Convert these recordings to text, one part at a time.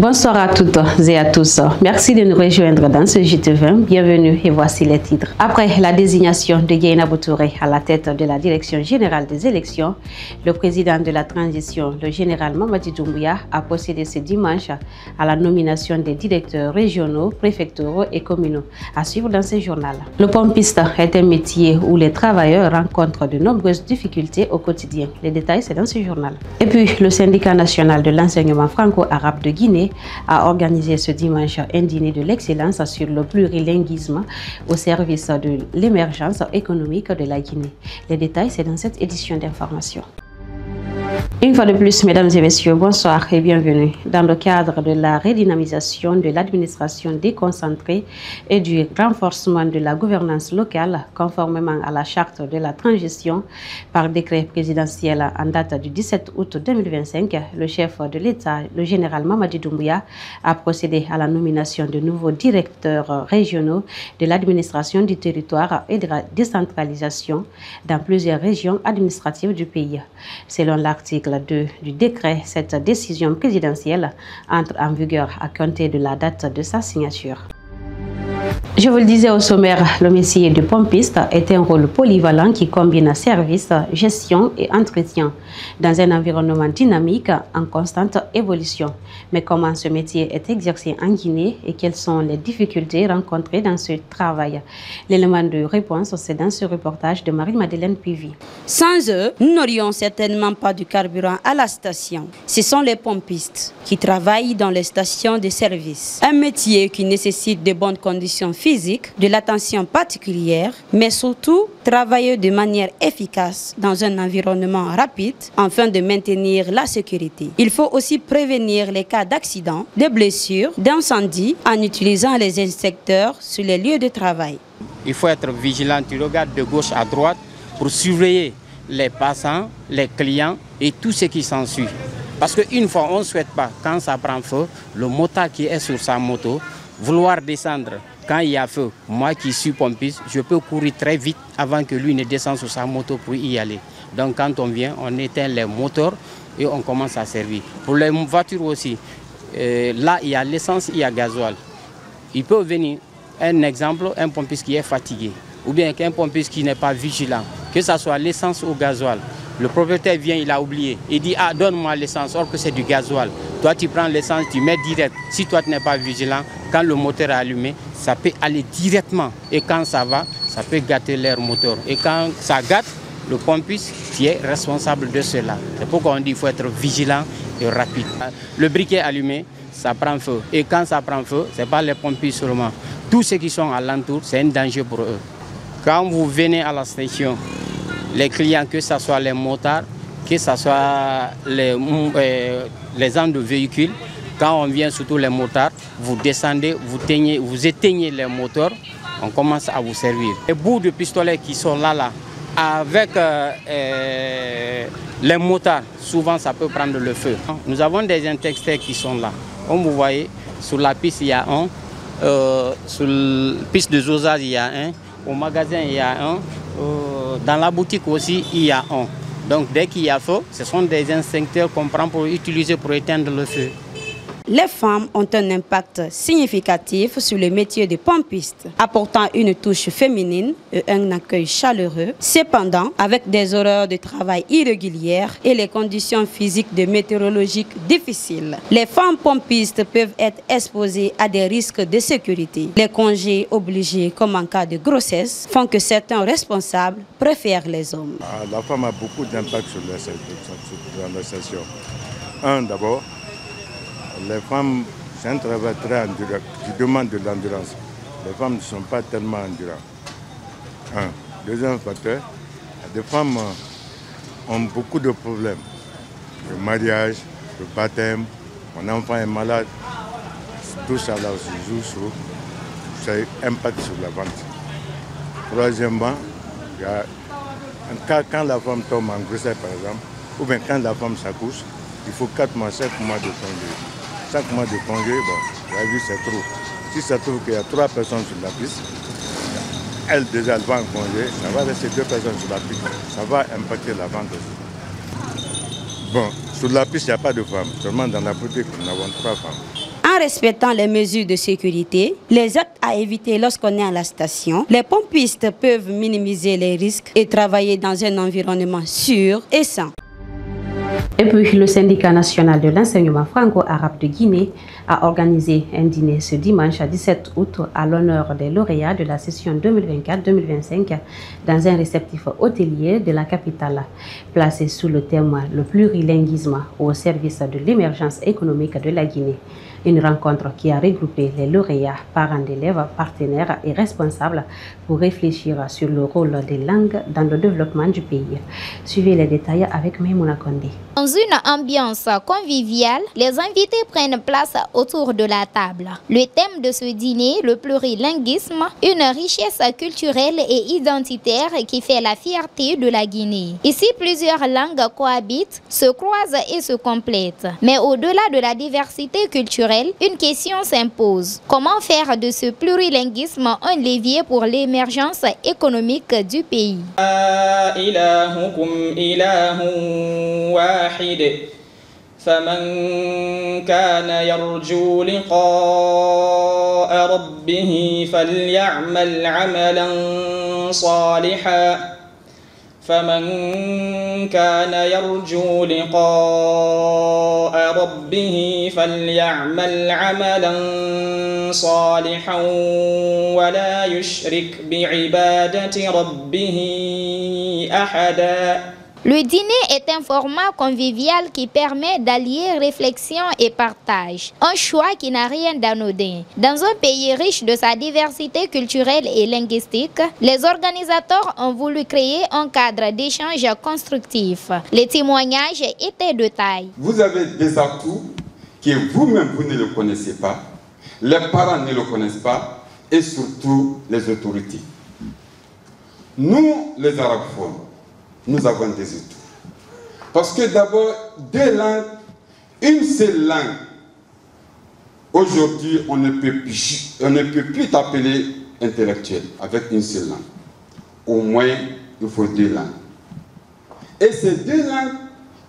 Bonsoir à toutes et à tous. Merci de nous rejoindre dans ce JT20. Bienvenue et voici les titres. Après la désignation de Gaïnabou Touré à la tête de la Direction générale des élections, le président de la transition, le général Mamadi Doumbouya, a procédé ce dimanche à la nomination des directeurs régionaux, préfectoraux et communaux. À suivre dans ce journal. Le pompiste est un métier où les travailleurs rencontrent de nombreuses difficultés au quotidien. Les détails, c'est dans ce journal. Et puis, le syndicat national de l'enseignement franco-arabe de Guinée a organisé ce dimanche un dîner de l'excellence sur le plurilinguisme au service de l'émergence économique de la Guinée. Les détails, c'est dans cette édition d'information. Une fois de plus, mesdames et messieurs, bonsoir et bienvenue. Dans le cadre de la redynamisation de l'administration déconcentrée et du renforcement de la gouvernance locale, conformément à la charte de la transition par décret présidentiel en date du 17 août 2025, le chef de l'État, le général Mamadi Doumbouya, a procédé à la nomination de nouveaux directeurs régionaux de l'administration du territoire et de la décentralisation dans plusieurs régions administratives du pays. Selon l'article 2 du décret, cette décision présidentielle entre en vigueur à compter de la date de sa signature. Je vous le disais au sommaire, le métier de pompiste est un rôle polyvalent qui combine service, gestion et entretien dans un environnement dynamique en constante évolution. Mais comment ce métier est exercé en Guinée et quelles sont les difficultés rencontrées dans ce travail? L'élément de réponse, c'est dans ce reportage de Marie-Madeleine Puivy. Sans eux, nous n'aurions certainement pas du carburant à la station. Ce sont les pompistes qui travaillent dans les stations de service. Un métier qui nécessite de bonnes conditions physiques, de l'attention particulière, mais surtout travailler de manière efficace dans un environnement rapide afin de maintenir la sécurité. Il faut aussi prévenir les cas d'accidents, de blessures, d'incendies en utilisant les inspecteurs sur les lieux de travail. Il faut être vigilant, tu regardes de gauche à droite pour surveiller les passants, les clients et tout ce qui s'ensuit. Parce qu'une fois, on ne souhaite pas, quand ça prend feu, le motard qui est sur sa moto, vouloir descendre. Quand il y a feu, moi qui suis pompiste, je peux courir très vite avant que lui ne descende sur sa moto pour y aller. Donc quand on vient, on éteint les moteurs et on commence à servir. Pour les voitures aussi, là il y a l'essence, il y a gasoil. Il peut venir, un exemple, un pompiste qui est fatigué, ou bien qu'un pompiste qui n'est pas vigilant, que ce soit l'essence ou gasoil. Le propriétaire vient, il a oublié. Il dit, ah, donne-moi l'essence, or que c'est du gasoil. Toi, tu prends l'essence, tu mets direct. Si toi, tu n'es pas vigilant, quand le moteur est allumé, ça peut aller directement. Et quand ça va, ça peut gâter l'air moteur. Et quand ça gâte, le pompiste qui est responsable de cela. C'est pourquoi on dit qu'il faut être vigilant et rapide. Le briquet allumé, ça prend feu. Et quand ça prend feu, ce n'est pas les pompistes seulement. Tous ceux qui sont alentour, c'est un danger pour eux. Quand vous venez à la station, les clients, que ce soit les motards, que ce soit les gens de véhicules, quand on vient, surtout les motards, vous descendez, vous éteignez les moteurs, on commence à vous servir. Les bouts de pistolet qui sont là, avec les motards, souvent ça peut prendre le feu. Nous avons des interstitiels qui sont là. Comme vous voyez, sur la piste, il y a un, sur la piste de Zozaz, il y a un, au magasin, il y a un. Dans la boutique aussi, il y a un. Donc dès qu'il y a feu, ce sont des instincteurs qu'on prend pour utiliser pour éteindre le feu. Les femmes ont un impact significatif sur le métier de pompiste, apportant une touche féminine et un accueil chaleureux. Cependant, avec des horaires de travail irrégulières et les conditions physiques de météorologiques difficiles, les femmes pompistes peuvent être exposées à des risques de sécurité. Les congés obligés, comme en cas de grossesse, font que certains responsables préfèrent les hommes. La femme a beaucoup d'impact sur la station. Un, d'abord, les femmes, c'est un travail très endurant, qui demande de l'endurance. Les femmes ne sont pas tellement endurantes. Un. Deuxième facteur, les femmes ont beaucoup de problèmes. Le mariage, le baptême, mon enfant est malade, tout ça là aussi joue sur, ça impacte sur la vente. Troisièmement, il y a un cas quand la femme tombe en grossesse par exemple, ou bien quand la femme s'accouche, il faut 4 mois, 5 mois de congé. 5 mois de congé, bon, la vie c'est trop. Si ça trouve qu'il y a 3 personnes sur la piste, elle déjà elle va en congé, ça va rester 2 personnes sur la piste, ça va impacter la vente aussi. Bon, sur la piste il n'y a pas de femmes, seulement dans la boutique nous avons 3 femmes. en respectant les mesures de sécurité, les actes à éviter lorsqu'on est à la station, les pompistes peuvent minimiser les risques et travailler dans un environnement sûr et sain. Et puis, le syndicat national de l'enseignement franco-arabe de Guinée a organisé un dîner ce dimanche à 17 août à l'honneur des lauréats de la session 2024-2025 dans un réceptif hôtelier de la capitale, placé sous le thème « Le plurilinguisme au service de l'émergence économique de la Guinée ». Une rencontre qui a regroupé les lauréats, parents d'élèves, partenaires et responsables pour réfléchir sur le rôle des langues dans le développement du pays. Suivez les détails avec Maimouna Kondé. Dans une ambiance conviviale, les invités prennent place autour de la table. Le thème de ce dîner, le plurilinguisme, une richesse culturelle et identitaire qui fait la fierté de la Guinée. Ici, plusieurs langues cohabitent, se croisent et se complètent. Mais au-delà de la diversité culturelle, une question s'impose. Comment faire de ce plurilinguisme un levier pour l'émergence économique du pays? فمن كان يرجو لقاء ربه فليعمل عملا صالحا فمن كان يرجو لقاء ربه فليعمل عملا صالحا ولا يشرك بعبادة ربه أحدا. Le dîner est un format convivial qui permet d'allier réflexion et partage. Un choix qui n'a rien d'anodin. Dans un pays riche de sa diversité culturelle et linguistique, les organisateurs ont voulu créer un cadre d'échange constructif. Les témoignages étaient de taille. Vous avez des atouts que vous-même vous ne le connaissez pas, les parents ne le connaissent pas et surtout les autorités. Nous, les arabophones, nous avons des atouts. Parce que d'abord, deux langues, une seule langue. Aujourd'hui, on ne peut plus t'appeler intellectuel avec une seule langue. Au moins, il faut deux langues. Et ces deux langues,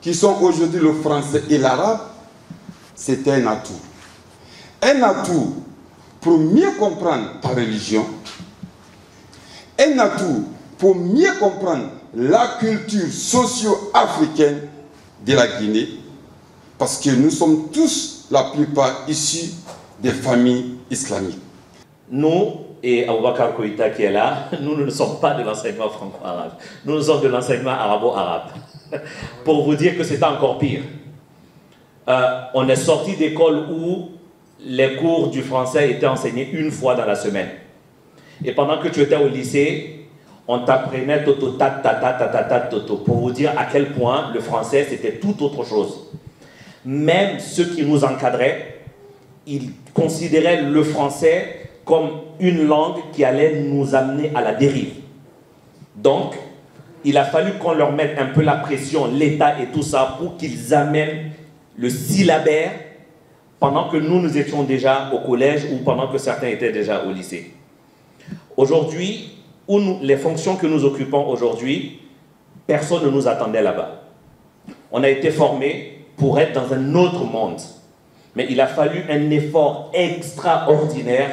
qui sont aujourd'hui le français et l'arabe, c'est un atout. Un atout pour mieux comprendre ta religion, un atout pour mieux comprendre la culture socio-africaine de la Guinée, parce que nous sommes tous, la plupart, issus des familles islamiques. Nous, et Aboubakar Koïta qui est là, nous ne sommes pas de l'enseignement franco-arabe. Nous sommes de l'enseignement arabo-arabe. Pour vous dire que c'est encore pire. On est sorti d'école où les cours du français étaient enseignés une fois dans la semaine. Et pendant que tu étais au lycée, on t'apprenait toto, toto, pour vous dire à quel point le français c'était tout autre chose. Même ceux qui nous encadraient, ils considéraient le français comme une langue qui allait nous amener à la dérive. Donc, il a fallu qu'on leur mette un peu la pression, l'État et tout ça, pour qu'ils amènent le syllabaire pendant que nous étions déjà au collège ou pendant que certains étaient déjà au lycée. Aujourd'hui, les fonctions que nous occupons aujourd'hui, personne ne nous attendait là-bas. On a été formés pour être dans un autre monde. Mais il a fallu un effort extraordinaire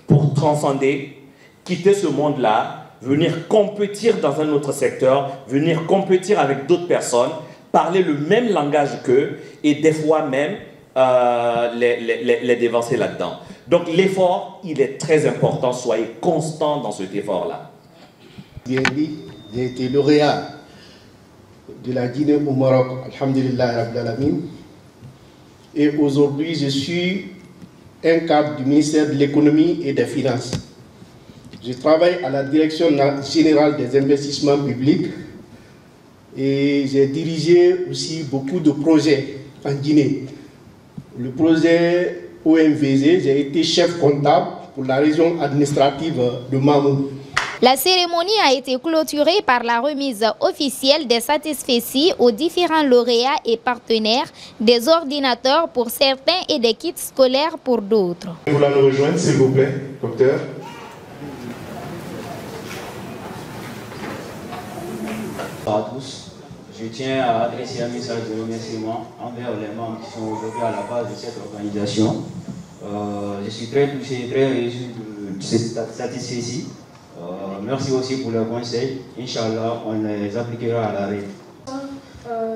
pour transcender, quitter ce monde-là, venir compétir dans un autre secteur, venir compétir avec d'autres personnes, parler le même langage qu'eux et des fois même les dévancer là-dedans. Donc l'effort, il est très important, soyez constants dans cet effort-là. J'ai été lauréat de la Guinée au Maroc, alhamdulillah rabbil alamin. Et aujourd'hui, je suis un cadre du ministère de l'économie et des finances. Je travaille à la direction générale des investissements publics et j'ai dirigé aussi beaucoup de projets en Guinée. Le projet OMVG, j'ai été chef comptable pour la région administrative de Mamou. La cérémonie a été clôturée par la remise officielle des satisfecits aux différents lauréats et partenaires, des ordinateurs pour certains et des kits scolaires pour d'autres. Vous voulez nous rejoindre, s'il vous plaît, docteur? Bonjour à tous. Je tiens à adresser un message de remerciement envers les membres qui sont aujourd'hui à la base de cette organisation. Je suis très touché, très réjoui de cette satisfaction. Merci aussi pour le conseil. Inch'Allah, on les appliquera à l'arrêt.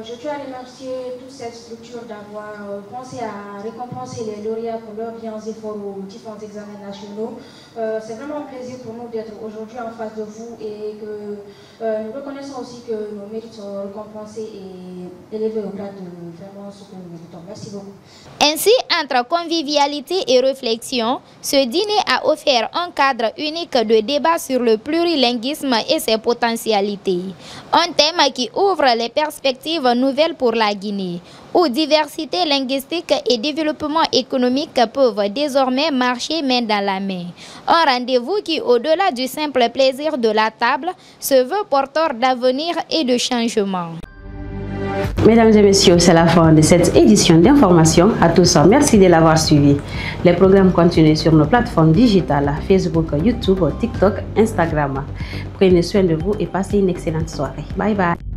Je tiens à remercier toute cette structure d'avoir pensé à récompenser les lauréats pour leurs biens efforts aux différents examens nationaux. C'est vraiment un plaisir pour nous d'être aujourd'hui en face de vous et que nous reconnaissons aussi que nos mérites sont récompensés et élevés au grade de vraiment ce que nous méritons. Merci beaucoup. Ainsi, entre convivialité et réflexion, ce dîner a offert un cadre unique de débat sur le plurilinguisme et ses potentialités. Un thème qui ouvre les perspectives nouvelles pour la Guinée, où diversité linguistique et développement économique peuvent désormais marcher main dans la main. Un rendez-vous qui, au-delà du simple plaisir de la table, se veut porteur d'avenir et de changement. Mesdames et messieurs, c'est la fin de cette édition d'information. À tous, merci de l'avoir suivi. Les programmes continuent sur nos plateformes digitales, Facebook, YouTube, TikTok, Instagram. Prenez soin de vous et passez une excellente soirée. Bye bye.